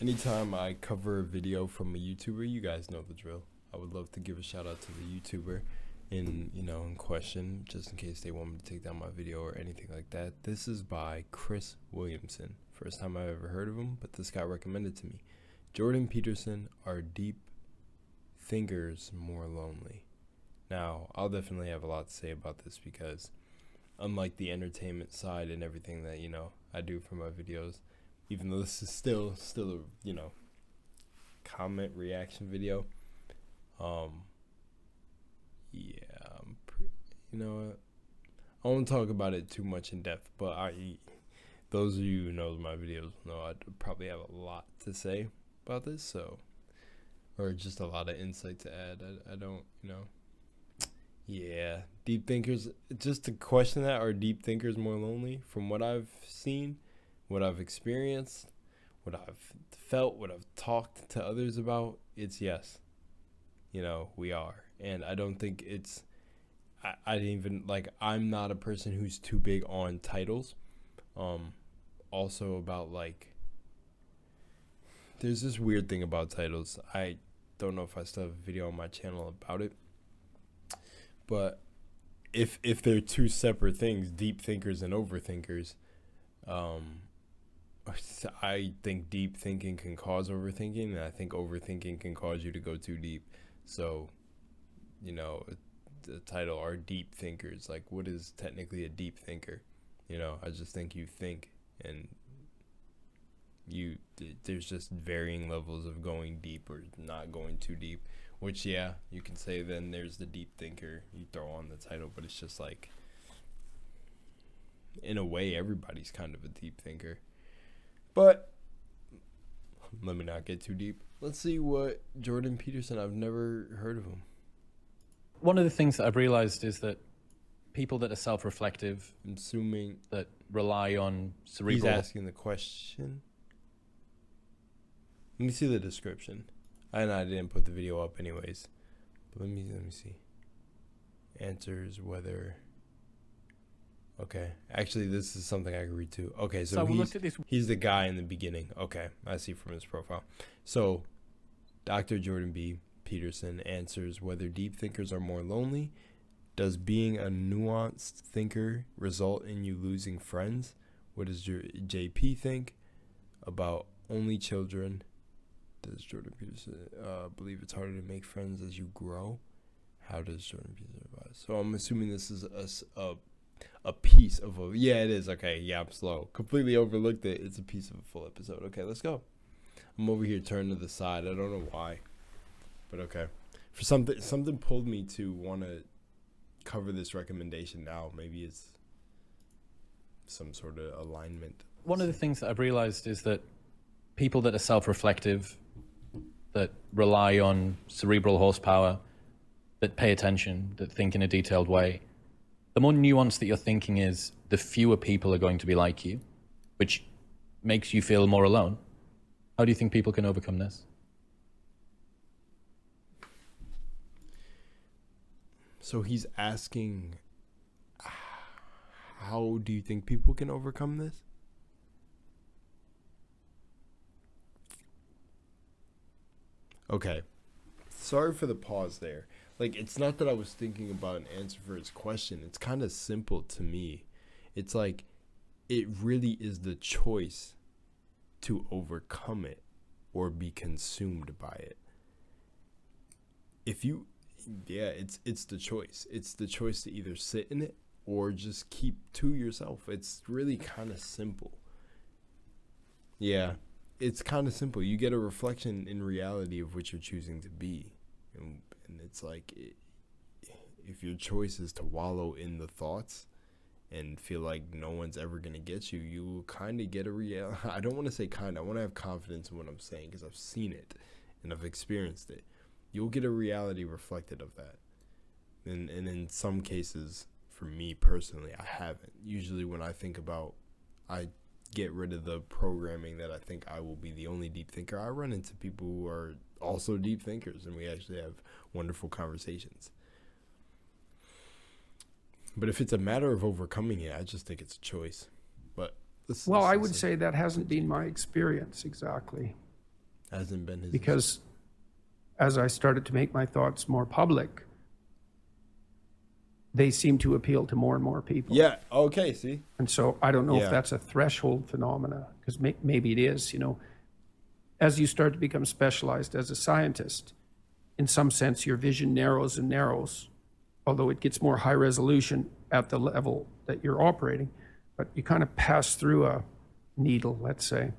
Anytime I cover a video from a YouTuber, you guys know the drill. I would love to give a shout out to the YouTuber in question, just in case they want me to take down my video or anything like that. This is by Chris Williamson. First time I've ever heard of him, but this got recommended to me. Jordan Peterson, are deep thinkers more lonely? Now, I'll definitely have a lot to say about this because unlike the entertainment side and everything that, I do for my videos, even though this is still a, comment reaction video, yeah, what? I won't talk about it too much in depth, but those of you who know my videos know I probably have a lot to say about this, or just a lot of insight to add. I don't, yeah, deep thinkers, just to question that, are deep thinkers more lonely? From what I've seen, what I've experienced, what I've felt, what I've talked to others about, it's yes. We are. And I don't think it's, I didn't even, I'm not a person who's too big on titles. Also about, there's this weird thing about titles. I don't know if I still have a video on my channel about it. But if they're two separate things, deep thinkers and overthinkers, I think deep thinking can cause overthinking, and I think overthinking can cause you to go too deep. So, the title are deep thinkers. What is technically a deep thinker? I just think you think, and there's just varying levels of going deep or not going too deep. Which, yeah, you can say then there's the deep thinker. You throw on the title, but it's just in a way, everybody's kind of a deep thinker. But let me not get too deep. Let's see what Jordan Peterson, I've never heard of him. One of the things that I've realized is that people that are self-reflective, I'm assuming that rely on cerebral... He's asking the question. Let me see the description. I didn't put the video up anyways. But let me see. Answers whether... Okay. Actually, this is something I can read too. Okay, so he's the guy in the beginning. Okay, I see from his profile. So, Dr. Jordan B. Peterson answers whether deep thinkers are more lonely. Does being a nuanced thinker result in you losing friends? What does your JP think about only children? Does Jordan Peterson believe it's harder to make friends as you grow? How does Jordan Peterson advise? So I'm assuming this is a piece of a... Yeah, it is. Okay, yeah, I'm slow. Completely overlooked it. It's a piece of a full episode. Okay, let's go. I'm over here turned to the side. I don't know why. But okay. For something pulled me to want to cover this recommendation now. Maybe it's some sort of alignment. One of the things that I've realized is that people that are self-reflective, that rely on cerebral horsepower, that pay attention, that think in a detailed way, the more nuanced that your thinking is, the fewer people are going to be like you, which makes you feel more alone. How do you think people can overcome this? So he's asking, how do you think people can overcome this? Okay. Sorry for the pause there. It's not that I was thinking about an answer for his question. It's kind of simple to me. It's it really is the choice to overcome it or be consumed by it. It's the choice. It's the choice to either sit in it or just keep to yourself. It's really kind of simple. Yeah, it's kind of simple. You get a reflection in reality of what you're choosing to be. And it's if your choice is to wallow in the thoughts and feel like no one's ever going to get you, you will kind of get a reality. I don't want to say kind of. I want to have confidence in what I'm saying because I've seen it and I've experienced it. You'll get a reality reflected of that. And in some cases, for me personally, I haven't. Usually when I think about, I get rid of the programming that I think I will be the only deep thinker. I run into people who are also deep thinkers, and we actually have wonderful conversations. But if it's a matter of overcoming it, I just think it's a choice. But I would say that hasn't been my experience exactly. Hasn't been his. Because as I started to make my thoughts more public, they seem to appeal to more and more people. Yeah. Okay. See. And so I don't know Yeah. if that's a threshold phenomena, because maybe it is, you know. As you start to become specialized as a scientist, in some sense, your vision narrows and narrows, although it gets more high resolution at the level that you're operating. But you kind of pass through a needle, let's say,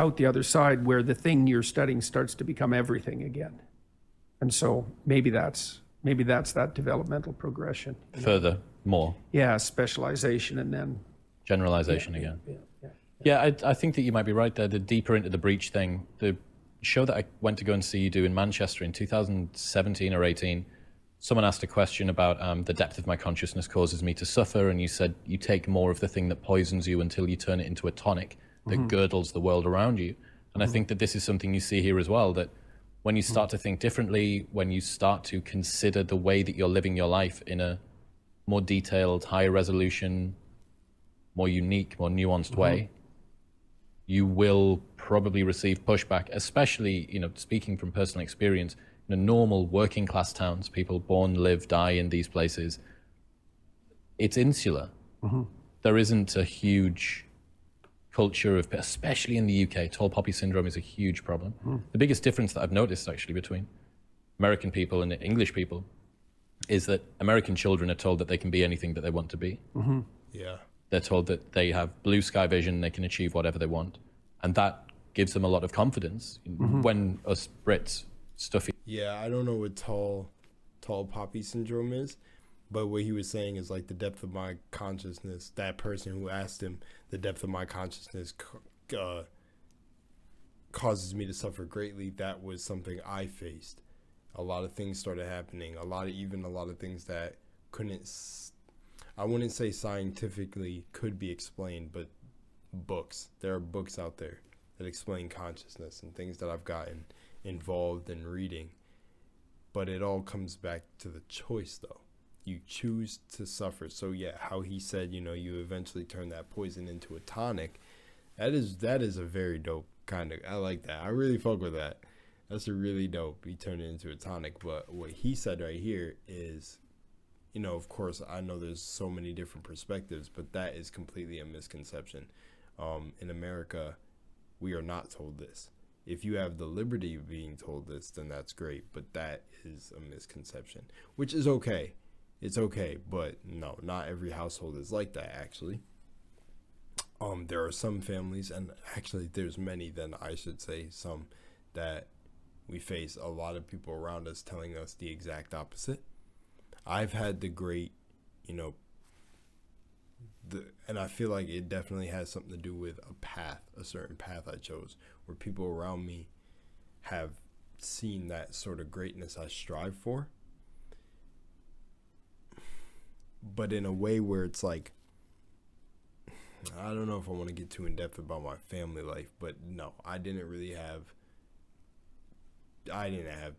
out the other side where the thing you're studying starts to become everything again. And so maybe that's that developmental progression. You know? Further, more Yeah, specialization and then generalization again. Yeah, I think that you might be right there. The deeper into the breach thing, the show that I went to go and see you do in Manchester in 2017 or 18, someone asked a question about the depth of my consciousness causes me to suffer, and you said you take more of the thing that poisons you until you turn it into a tonic that girdles the world around you. And I think that this is something you see here as well, that when you start to think differently, when you start to consider the way that you're living your life in a more detailed, higher resolution, more unique, more nuanced way, you will probably receive pushback, especially, you know, speaking from personal experience, in normal working class towns, people born, live, die in these places, it's insular. There isn't a huge culture of, especially in the UK, tall poppy syndrome is a huge problem. The biggest difference that I've noticed actually between American people and English people is that American children are told that they can be anything that they want to be. Yeah. They're told that they have blue sky vision, they can achieve whatever they want. And that gives them a lot of confidence. When us Brits, stuffy. Yeah, I don't know what tall poppy syndrome is, but what he was saying is like the depth of my consciousness. That person who asked him, the depth of my consciousness causes me to suffer greatly. That was something I faced. A lot of things started happening. A lot of things that I wouldn't say scientifically could be explained, but books. There are books out there that explain consciousness and things that I've gotten involved in reading. But it all comes back to the choice, though. You choose to suffer. So yeah, how he said, you know, you eventually turn that poison into a tonic. That is a very dope kind of. I like that. I really fuck with that. That's a really dope. He turned it into a tonic. But what he said right here is, you know, of course, I know there's so many different perspectives, but that is completely a misconception. In America, we are not told this. If you have the liberty of being told this, then that's great. But that is a misconception, which is okay. It's okay, but no, not every household is like that, actually. There are some families, and actually there's many, then I should say some, that we face a lot of people around us telling us the exact opposite. I've had the great, you know, and I feel like it definitely has something to do with a certain path I chose, where people around me have seen that sort of greatness I strive for, but in a way where it's like, I don't know if I want to get too in depth about my family life, but no, I didn't have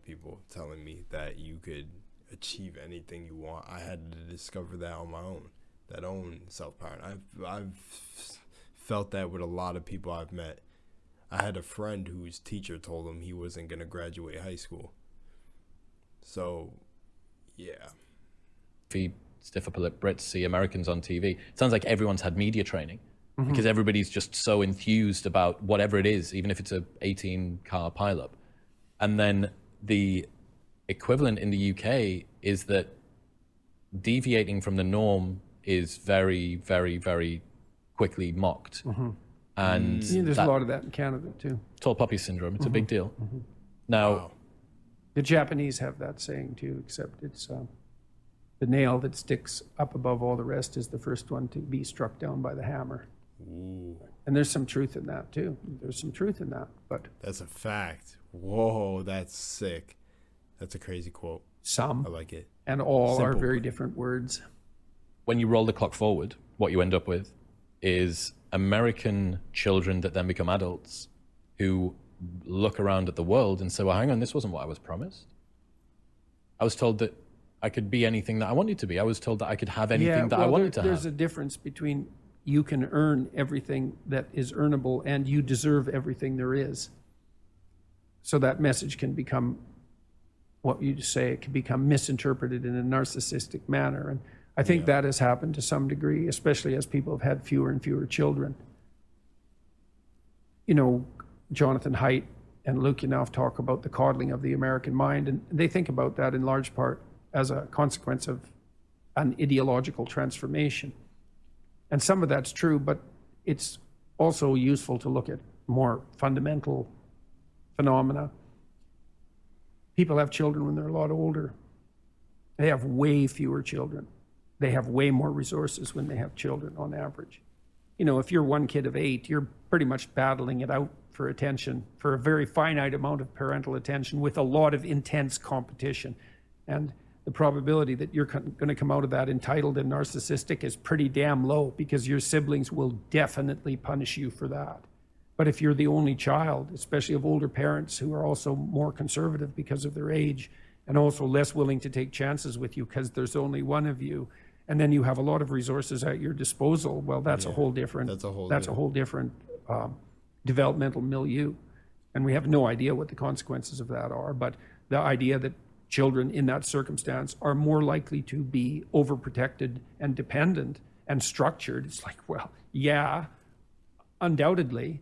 people telling me that you could achieve anything you want. I had to discover that on my own, that own self-power. I've felt that with a lot of people I've met. I had a friend whose teacher told him he wasn't going to graduate high school. So, yeah. Stiff upper lip Brits see Americans on TV. It sounds like everyone's had media training because everybody's just so enthused about whatever it is, even if it's a 18-car pileup. And then the equivalent in the UK is that deviating from the norm is very, very, very quickly mocked. And there's a lot of that in Canada too. Tall poppy syndrome, it's a big deal. Now, Wow. The Japanese have that saying too, except it's the nail that sticks up above all the rest is the first one to be struck down by the hammer. Ooh, And there's some truth in that too. There's some truth in that, but that's a fact. Whoa, that's sick. That's a crazy quote. some I like it. and all are Simple, very but- different words. when you roll the clock forward, what you end up with is American children that then become adults who look around at the world and say, well, hang on, this wasn't what I was promised. I was told that I could be anything that I wanted to be. I was told that I could have anything that I wanted to there's have. a difference between you can earn everything that is earnable and you deserve everything there is. So that message can become what you say, it can become misinterpreted in a narcissistic manner. And I think that has happened to some degree, especially as people have had fewer and fewer children. You know, Jonathan Haidt and Luke Yanoff talk about the coddling of the American mind, and they think about that in large part as a consequence of an ideological transformation. And some of that's true, but it's also useful to look at more fundamental phenomena. People have children when they're a lot older. They have way fewer children. They have way more resources when they have children on average. You know, if you're one kid of 8, you're pretty much battling it out for attention, for a very finite amount of parental attention with a lot of intense competition. And the probability that you're going to come out of that entitled and narcissistic is pretty damn low, because your siblings will definitely punish you for that. But if you're the only child, especially of older parents who are also more conservative because of their age and also less willing to take chances with you because there's only one of you, and then you have a lot of resources at your disposal, well, that's a whole different developmental milieu. And we have no idea what the consequences of that are, but the idea that children in that circumstance are more likely to be overprotected and dependent and structured, it's like, well, yeah, undoubtedly.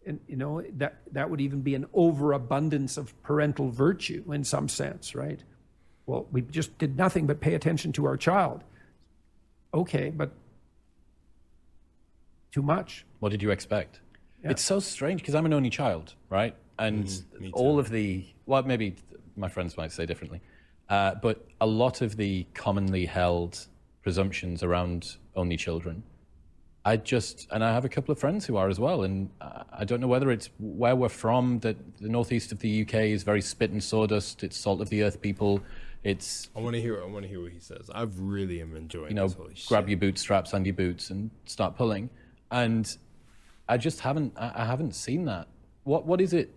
And you know, that would even be an overabundance of parental virtue in some sense, right? Well, we just did nothing but pay attention to our child. Okay, but too much. What did you expect? Yeah. It's so strange because I'm an only child, right? And all of the, well, maybe my friends might say differently, but a lot of the commonly held presumptions around only children, and I have a couple of friends who are as well, and I don't know whether it's where we're from, that the northeast of the UK is very spit and sawdust, it's salt of the earth people, it's... I want to hear what he says. I really am enjoying you know, this. Holy grab shit. your bootstraps and your boots and start pulling. And I just haven't seen that. What is it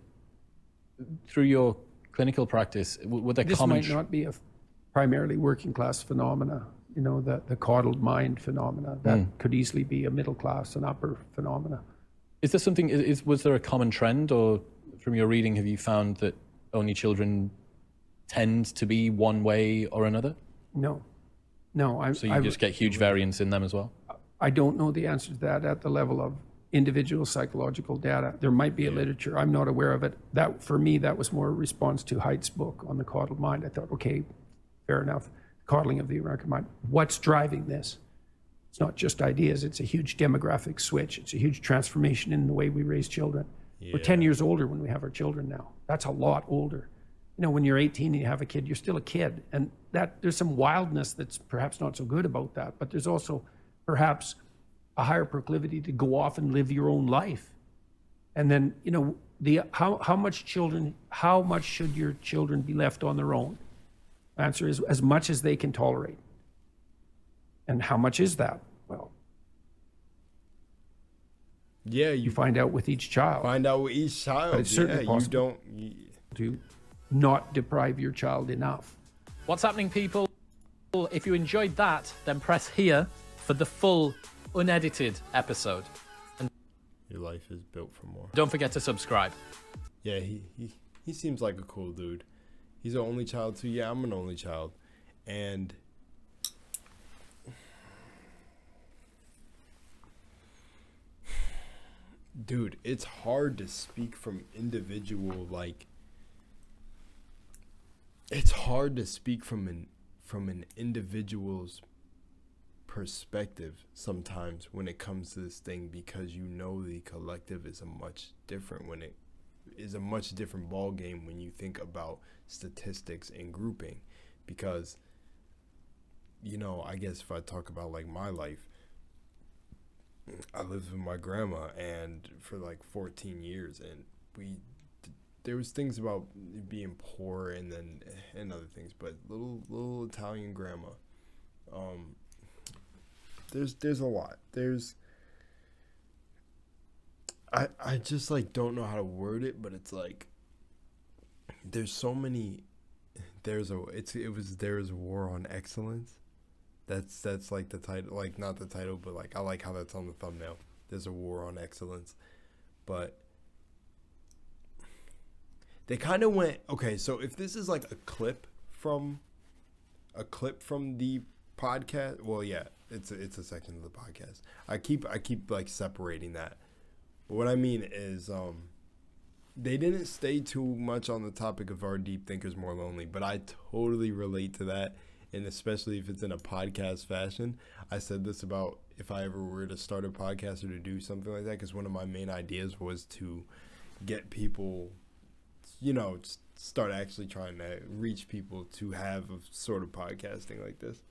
through your clinical practice? Would there This common... might not be a primarily working class phenomena, you know, the coddled mind phenomena. That could easily be a middle class and upper phenomena. Is there something, was there a common trend, or from your reading have you found that only children tend to be one way or another? No. So you just get huge variance in them as well? I don't know the answer to that at the level of individual psychological data. There might be a literature. I'm not aware of it. That, for me, that was more a response to Haidt's book on the coddled mind. I thought, okay, fair enough. Coddling of the American mind. What's driving this? It's not just ideas. It's a huge demographic switch. It's a huge transformation in the way we raise children. Yeah. We're 10 years older when we have our children now. That's a lot older. You know, when you're 18 and you have a kid, you're still a kid. And that there's some wildness that's perhaps not so good about that. But there's also perhaps a higher proclivity to go off and live your own life. And then, you know, how much should your children be left on their own? Answer is as much as they can tolerate. And how much is that? Well, yeah, you find out with each child. But it's certainly possible to not deprive your child enough. What's happening, people? If you enjoyed that, then press here for the full unedited episode. And your life is built for more. Don't forget to subscribe. Yeah, he seems like a cool dude. He's an only child too. Yeah, I'm an only child. And dude, it's hard to speak from individual, like, it's hard to speak from an individual's perspective sometimes when it comes to this thing, because you know the collective is a much different ball game when you think about statistics and grouping. Because, you know, I guess if I talk about like my life, I lived with my grandma and for like 14 years, and there was things about being poor and other things, but little Italian grandma, there's a lot. I just like don't know how to word it, but it's like there's so many. There's a war on excellence. That's like the title, like not the title, but like I like how that's on the thumbnail. There's a war on excellence, but they kind of went, okay, so if this is like a clip from the podcast, well, yeah, it's a section of the podcast. I keep like separating that. But what I mean is, they didn't stay too much on the topic of Are Deep Thinkers More Lonely, but I totally relate to that, and especially if it's in a podcast fashion. I said this about if I ever were to start a podcast or to do something like that, because one of my main ideas was to get people, start actually trying to reach people to have a sort of podcasting like this,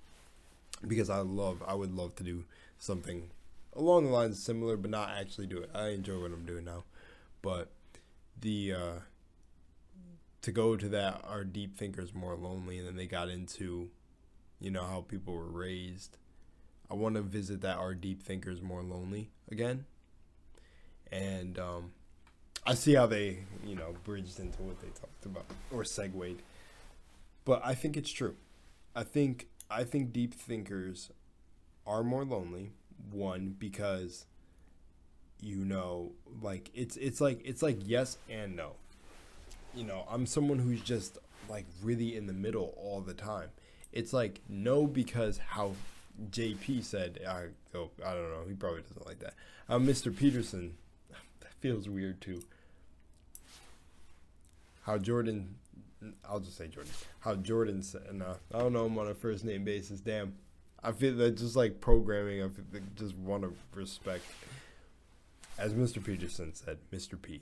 because I would love to do something along the lines similar, but not actually do it. I enjoy what I'm doing now, but to go to that, Are Deep Thinkers More Lonely, and then they got into, how people were raised. I want to visit that Are Deep Thinkers More Lonely again, and I see how they, bridged into what they talked about or segued, but I think it's true. I think deep thinkers are more lonely. One, because it's like yes and no. I'm someone who's just like really in the middle all the time. It's like no, because how JP said, I don't know, he probably doesn't like that. Mr. Peterson, that feels weird too. How Jordan, I'll just say Jordan. How Jordan said, I don't know him on a first name basis. Damn, I feel that just like programming. I just want to respect. As Mr. Peterson said, Mr. P.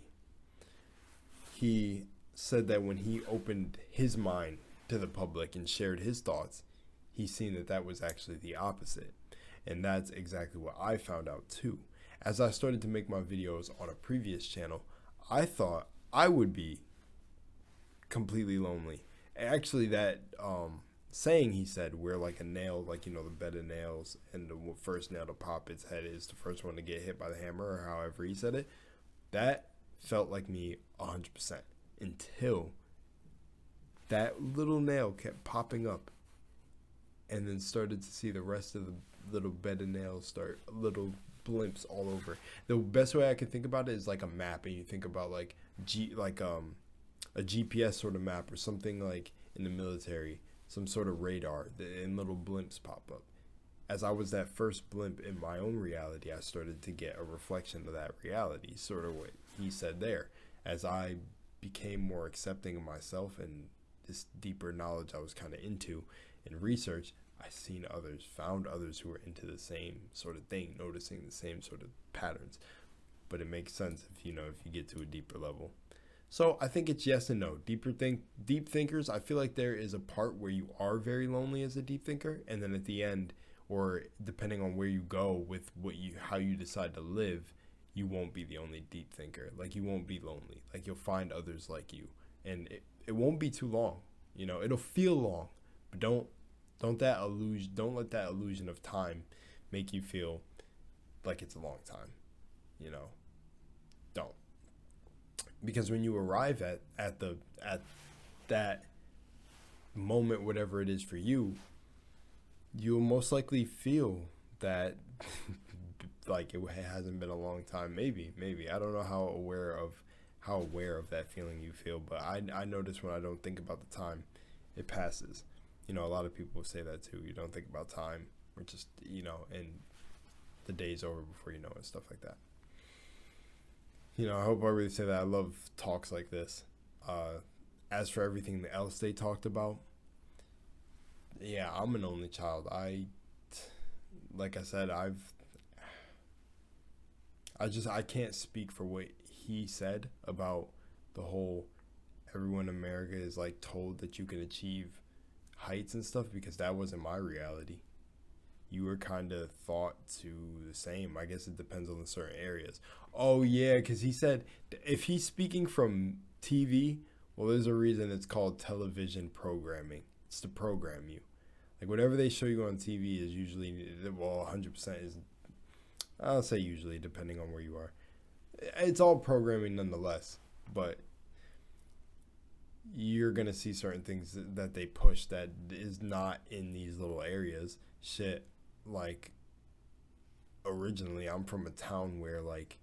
He said that when he opened his mind to the public and shared his thoughts, he's seen that was actually the opposite. And that's exactly what I found out too. As I started to make my videos on a previous channel, I thought I would be completely lonely. Actually, that saying he said, where like a nail, like, the bed of nails, and the first nail to pop its head is the first one to get hit by the hammer, or however he said it, that felt like me 100%, until that little nail kept popping up, and then started to see the rest of the little bed of nails start, little blimps all over. The best way I can think about it is like a map, and you think about like a GPS sort of map, or something like in the military, some sort of radar, and little blimps pop up. As I was that first blimp in my own reality, I started to get a reflection of that reality, sort of what he said there. As I became more accepting of myself and this deeper knowledge I was kind of into in research, I found others who were into the same sort of thing, noticing the same sort of patterns. But it makes sense if you get to a deeper level. So I think it's yes and no. Deep thinkers, I feel like there is a part where you are very lonely as a deep thinker, and then at the end, or depending on where you go with how you decide to live, you won't be the only deep thinker. Like, you won't be lonely. Like, you'll find others like you, and it won't be too long. It'll feel long, but don't let that illusion of time make you feel like it's a long time. Don't. Because when you arrive at that moment, whatever it is for you, you'll most likely feel that like it hasn't been a long time. Maybe I don't know how aware of that feeling you feel, but I notice when I don't think about the time, it passes. A lot of people say that too. You don't think about time, or just and the day's over before you know it, stuff like that. I hope I really say that. I love talks like this. As for everything else they talked about, yeah, I'm an only child. Like I said, I can't speak for what he said about the whole everyone in America is like told that you can achieve heights and stuff, because that wasn't my reality. You were kind of thought to the same. I guess it depends on the certain areas. Oh, yeah, because he said if he's speaking from TV, well, there's a reason it's called television programming. It's to program you. Like, whatever they show you on TV is usually, well, 100% is, I'll say usually, depending on where you are. It's all programming nonetheless, but you're going to see certain things that they push that is not in these little areas. Shit, like, originally I'm from a town where like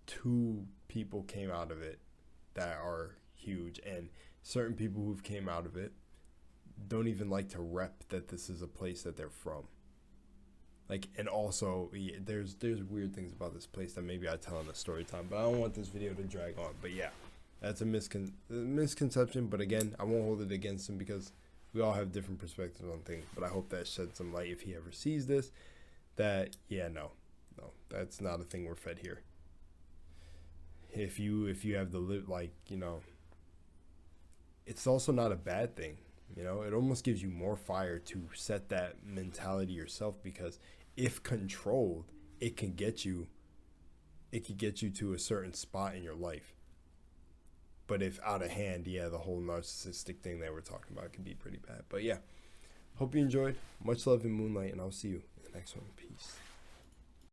2 people came out of it that are huge, and certain people who've came out of it don't even like to rep that this is a place that they're from. Like, and also, yeah, there's weird things about this place that maybe I tell in the story time, but I don't want this video to drag on. But yeah, that's a misconception. But again, I won't hold it against him because we all have different perspectives on things. But I hope that sheds some light if he ever sees this. That no, that's not a thing we're fed here. If you have the like, you know, it's also not a bad thing. You know, it almost gives you more fire to set that mentality yourself, because if controlled, it could get you to a certain spot in your life. But if out of hand, yeah, the whole narcissistic thing that we're talking about can be pretty bad. But yeah, hope you enjoyed. Much love in Moonlight, and I'll see you in the next one. Peace.